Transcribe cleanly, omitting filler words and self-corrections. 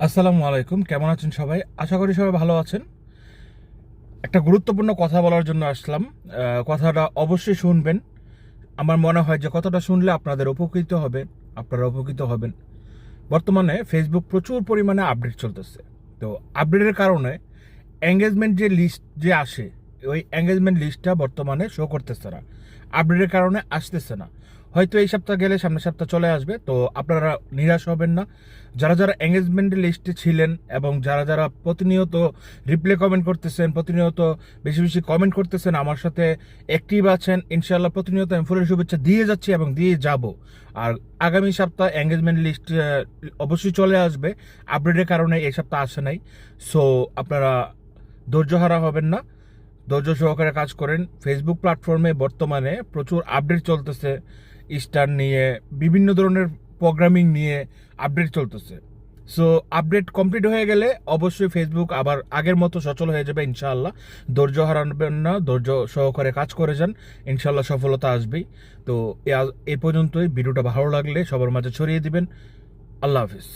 আসসালামু আলাইকুম, কেমন আছেন সবাই? আশা করি সবাই ভালো আছেন। একটা গুরুত্বপূর্ণ কথা বলার জন্য আসলাম। কথাটা অবশ্যই শুনবেন। আমার মনে হয় যে কথাটা শুনলে আপনাদের উপকৃত হবে, আপনারা উপকৃত হবেন। বর্তমানে ফেসবুক প্রচুর পরিমাণে আপডেট চলতেছে। তো আপডেটের কারণে এঙ্গেজমেন্ট যে লিস্ট যে আসে, ওই এঙ্গেজমেন্ট লিস্টটা বর্তমানে শো করতেছে না। আপডেটের কারণে আসতেছে না। হয়তো এই সপ্তাহ গেলে সামনের সপ্তাহ চলে আসবে। তো আপনারা নিরাশ হবেন না। যারা যারা এঙ্গেজমেন্ট লিস্টে ছিলেন এবং যারা যারা প্রতিনিয়ত রিপ্লে কমেন্ট করতেছেন, প্রতিনিয়ত বেশি বেশি কমেন্ট করতেছেন, আমার সাথে অ্যাক্টিভ আছেন, ইনশাআল্লাহ প্রতিনিয়ত আমি ফুলের শুভেচ্ছা দিয়ে যাচ্ছি এবং দিয়ে যাব। আর আগামী সপ্তাহ এঙ্গেজমেন্ট লিস্ট অবশ্যই চলে আসবে। আপডেটের কারণে এই সপ্তাহ আসে নাই। সো আপনারা ধৈর্যহারা হবেন না, ধৈর্য সহকারে কাজ করেন। ফেসবুক প্ল্যাটফর্মে বর্তমানে প্রচুর আপডেট চলতেছে, স্টার নিয়ে, বিভিন্ন ধরনের প্রোগ্রামিং নিয়ে আপডেট চলতেছে। সো আপডেট কমপ্লিট হয়ে গেলে অবশ্যই ফেসবুক আবার আগের মতো সচল হয়ে যাবে ইনশাআল্লাহ। ধৈর্য হারাবেন না, ধৈর্য সহকারে কাজ করে যান, ইনশাআল্লাহ সফলতা আসবেই। তো এ পর্যন্তই। ভিডিওটা ভালো লাগলে সবার মাঝে ছড়িয়ে দিবেন। আল্লাহ হাফিজ।